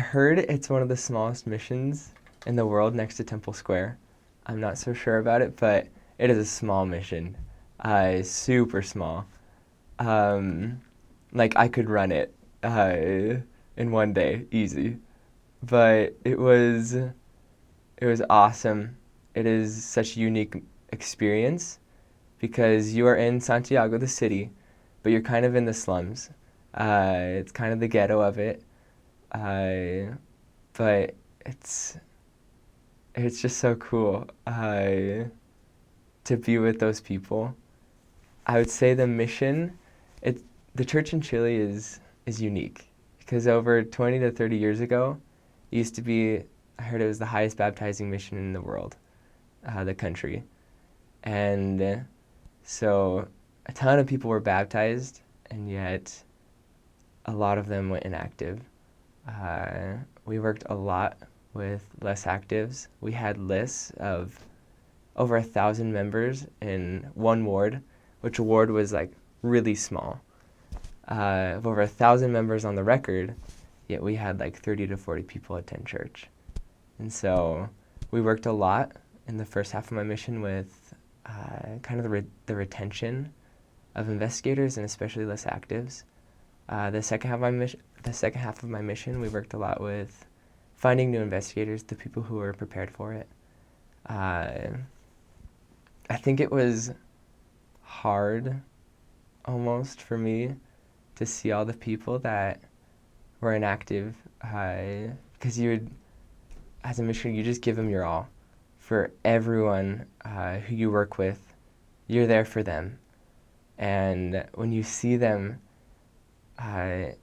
heard it's one of the smallest missions in the world next to Temple Square. I'm not so sure about it, but it is a small mission. Super small. Um, like I could run it in one day, easy. But it was awesome. It is such a unique experience because you are in Santiago, the city, but you're kind of in the slums. It's kind of the ghetto of it, uh, but it's it's just so cool to be with those people. I would say the mission, it the church in Chile is unique because over 20 to 30 years ago, it used to be, I heard it was the highest baptizing mission in the world, the country, and so a ton of people were baptized, and yet a lot of them went inactive. We worked a lot with less actives. We had lists of over 1,000 members in one ward, which ward was like really small. Of over 1,000 members on the record, yet we had like 30 to 40 people attend church. And so we worked a lot in the first half of my mission with kind of the retention of investigators and especially less actives. The second half of my mission, we worked a lot with finding new investigators, the people who were prepared for it. Uh, I think it was hard almost for me to see all the people that were inactive because you would, as a missionary, you just give them your all. For everyone who you work with, you're there for them. And when you see them, and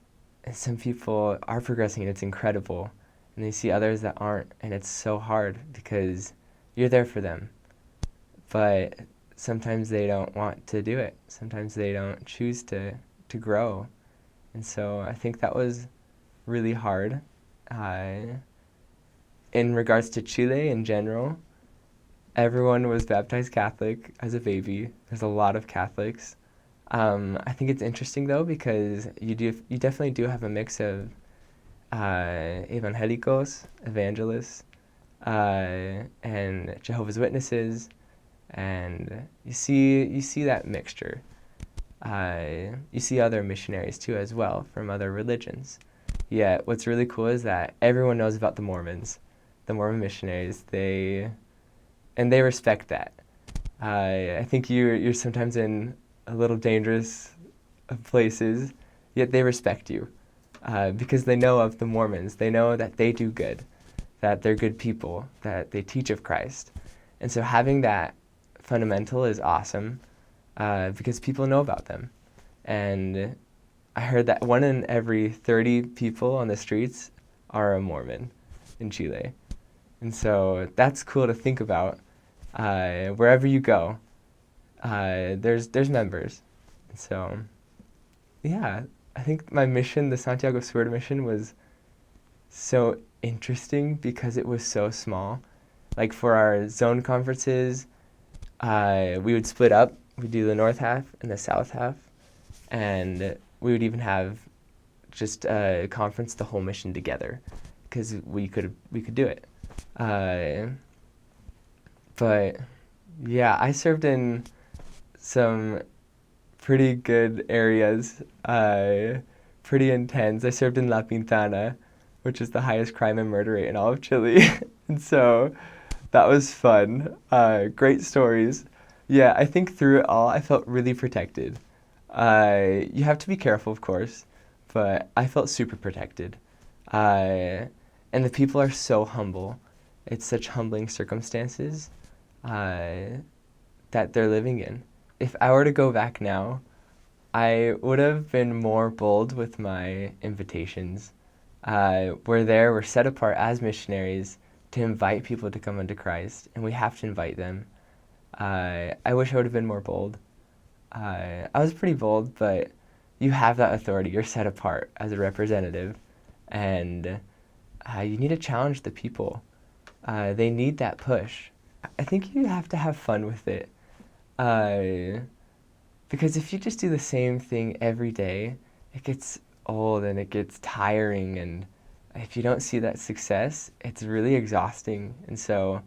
some people are progressing and it's incredible, and you see others that aren't, and it's so hard because you're there for them. But sometimes they don't want to do it. Sometimes they don't choose to grow. And so I think that was really hard. In regards to Chile in general, everyone was baptized Catholic as a baby. There's a lot of Catholics. I think it's interesting though because you definitely do have a mix of evangelicos, evangelists, and Jehovah's Witnesses, and you see that mixture. You see other missionaries too as well from other religions. Yet what's really cool is that everyone knows about the Mormons, the Mormon missionaries. They respect that. I think you're sometimes in a little dangerous places, yet they respect you because they know of the Mormons. They know that they do good, that they're good people, that they teach of Christ. And so having that fundamental is awesome because people know about them. And I heard that 1 in every 30 people on the streets are a Mormon in Chile. And so that's cool to think about. Wherever you go, there's members. So, yeah, I think my mission, the Santiago Sword mission, was so interesting because it was so small. Like for our zone conferences, we would split up. We'd do the north half and the south half, and we would even have just a conference the whole mission together because we could do it. But yeah, I served in some pretty good areas, pretty intense. I served in La Pintana, which is the highest crime and murder rate in all of Chile. And so that was fun. Great stories. Yeah, I think through it all, I felt really protected. You have to be careful, of course, but I felt super protected. And the people are so humble. It's such humbling circumstances that they're living in. If I were to go back now, I would have been more bold with my invitations. We're set apart as missionaries to invite people to come unto Christ, and we have to invite them. I wish I would have been more bold. I was pretty bold, but you have that authority. You're set apart as a representative, and you need to challenge the people. They need that push. I think you have to have fun with it. Because if you just do the same thing every day, it gets old and it gets tiring, and if you don't see that success, it's really exhausting. And so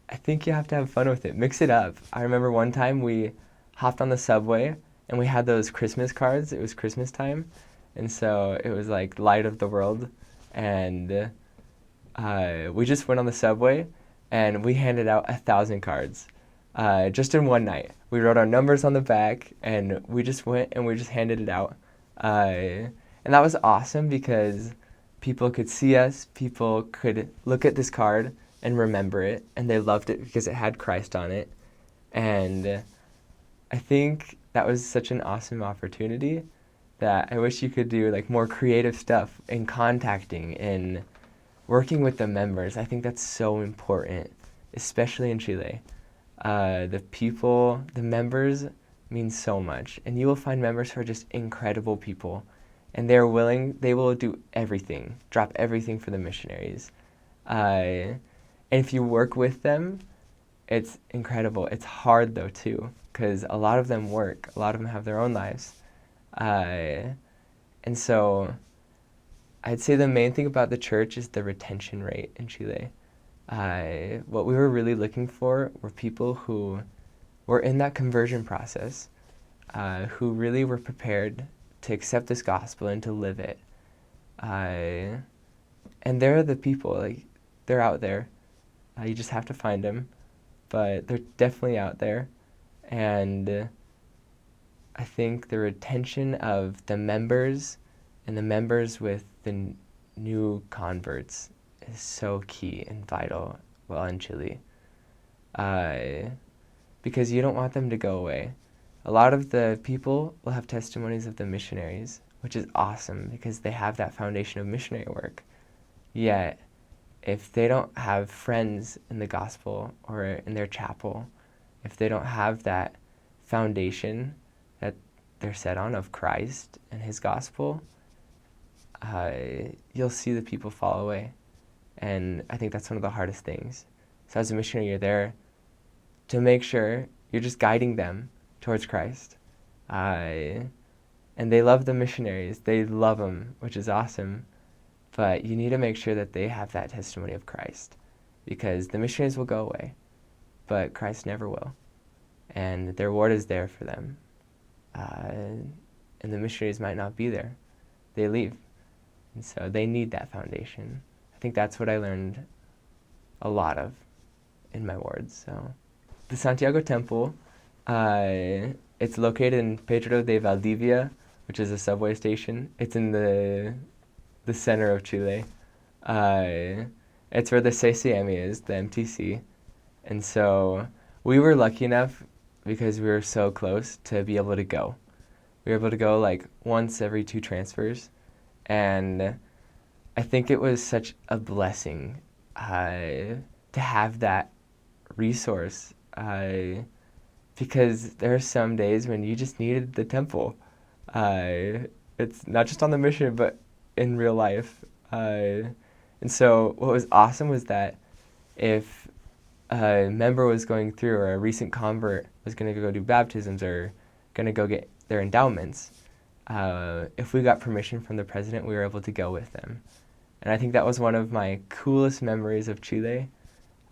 I think you have to have fun with it. Mix it up. I remember one time we hopped on the subway and we had those Christmas cards. It was Christmas time. And so it was like light of the world. And we just went on the subway and we handed out 1,000 cards just in one night. We wrote our numbers on the back and we just went and we just handed it out. And that was awesome because people could see us, people could look at this card and remember it, and they loved it because it had Christ on it. And I think that was such an awesome opportunity that I wish you could do like more creative stuff in contacting and working with the members. I think that's so important, especially in Chile. The people, the members mean so much, and you will find members who are just incredible people, and they're willing, they will do everything, drop everything for the missionaries. And if you work with them, it's incredible. It's hard though too, because a lot of them work, a lot of them have their own lives. And so I'd say the main thing about the church is the retention rate in Chile. What we were really looking for were people who were in that conversion process, who really were prepared to accept this gospel and to live it. And they're the people, like, they're out there. You just have to find them, but they're definitely out there. And I think the retention of the members and the members with the new converts is so key and vital, well, in Chile. Because you don't want them to go away. A lot of the people will have testimonies of the missionaries, which is awesome because they have that foundation of missionary work. Yet, if they don't have friends in the gospel or in their chapel, if they don't have that foundation that they're set on of Christ and his gospel, you'll see the people fall away. And I think that's one of the hardest things. So as a missionary, you're there to make sure you're just guiding them towards Christ. And they love the missionaries. They love them, which is awesome. But you need to make sure that they have that testimony of Christ, because the missionaries will go away, but Christ never will. And their reward is there for them. And the missionaries might not be there. They leave. And so they need that foundation. I think that's what I learned a lot of in my wards. So the Santiago Temple, it's located in Pedro de Valdivia, which is a subway station. It's in the center of Chile. It's where the CCM is, the MTC. And so we were lucky enough, because we were so close, to be able to go. We were able to go like once every 2 transfers. And I think it was such a blessing to have that resource, because there are some days when you just needed the temple. It's not just on the mission, but in real life. And so what was awesome was that if a member was going through, or a recent convert was going to go do baptisms or going to go get their endowments, if we got permission from the president, we were able to go with them. And I think that was one of my coolest memories of Chile.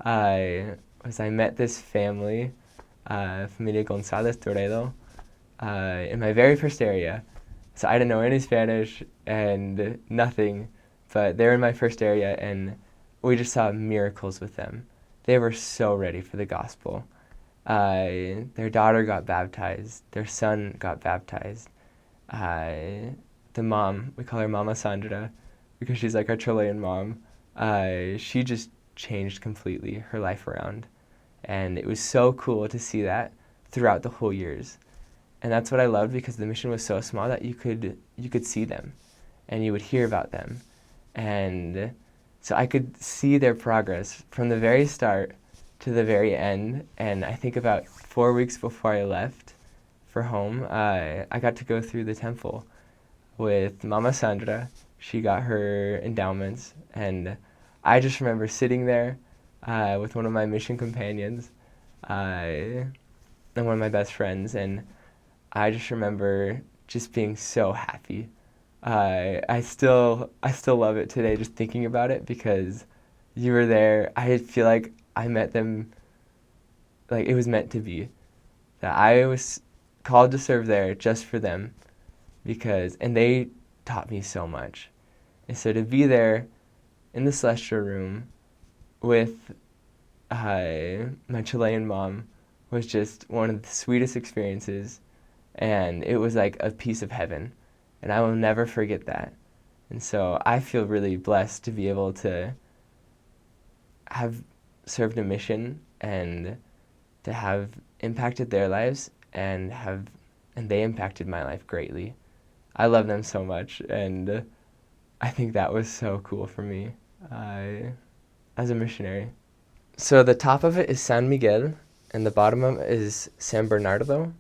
I met this family, Familia González Toredo, in my very first area. So I didn't know any Spanish and nothing, but they were in my first area, and we just saw miracles with them. They were so ready for the gospel. Their daughter got baptized. Their son got baptized. The mom, we call her Mama Sandra because she's like our Chilean mom. She just changed completely her life around. And it was so cool to see that throughout the whole years. And that's what I loved, because the mission was so small that you could see them and you would hear about them. And so I could see their progress from the very start to the very end. And I think about 4 weeks before I left for home, I got to go through the temple with Mama Sandra. She got her endowments, and I just remember sitting there with one of my mission companions and one of my best friends, and I just remember just being so happy I still love it today just thinking about it because you were there. I feel like I met them like it was meant to be. That I was called to serve there just for them and they taught me so much. And so to be there in the celestial room with my Chilean mom was just one of the sweetest experiences, and it was like a piece of heaven, and I will never forget that. And so I feel really blessed to be able to have served a mission and to have impacted their lives and they impacted my life greatly. I love them so much, and I think that was so cool for me as a missionary. So the top of it is San Miguel, and the bottom of it is San Bernardo,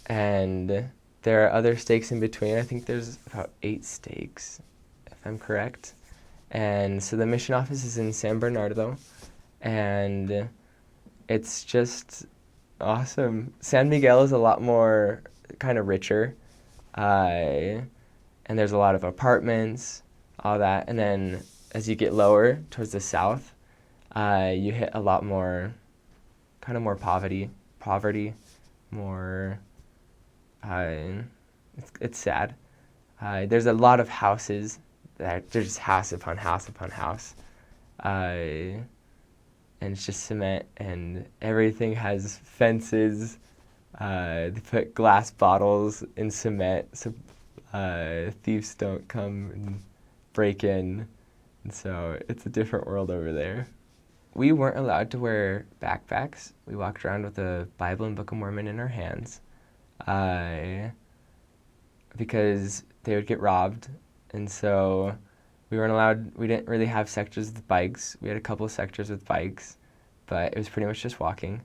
and there are other stakes in between. I think there's about 8 stakes, if I'm correct. And so the mission office is in San Bernardo, and it's just awesome. San Miguel is a lot more kind of richer, uh, and there's a lot of apartments, all that. And then as you get lower towards the south, you hit a lot more, kind of more poverty, more. It's sad. There's a lot of houses that there's just house upon house upon house, and it's just cement, and everything has fences. They put glass bottles in cement so thieves don't come and break in. And so it's a different world over there. We weren't allowed to wear backpacks. We walked around with the Bible and Book of Mormon in our hands because they would get robbed. And so we didn't really have sectors with bikes. We had a couple of sectors with bikes, but it was pretty much just walking.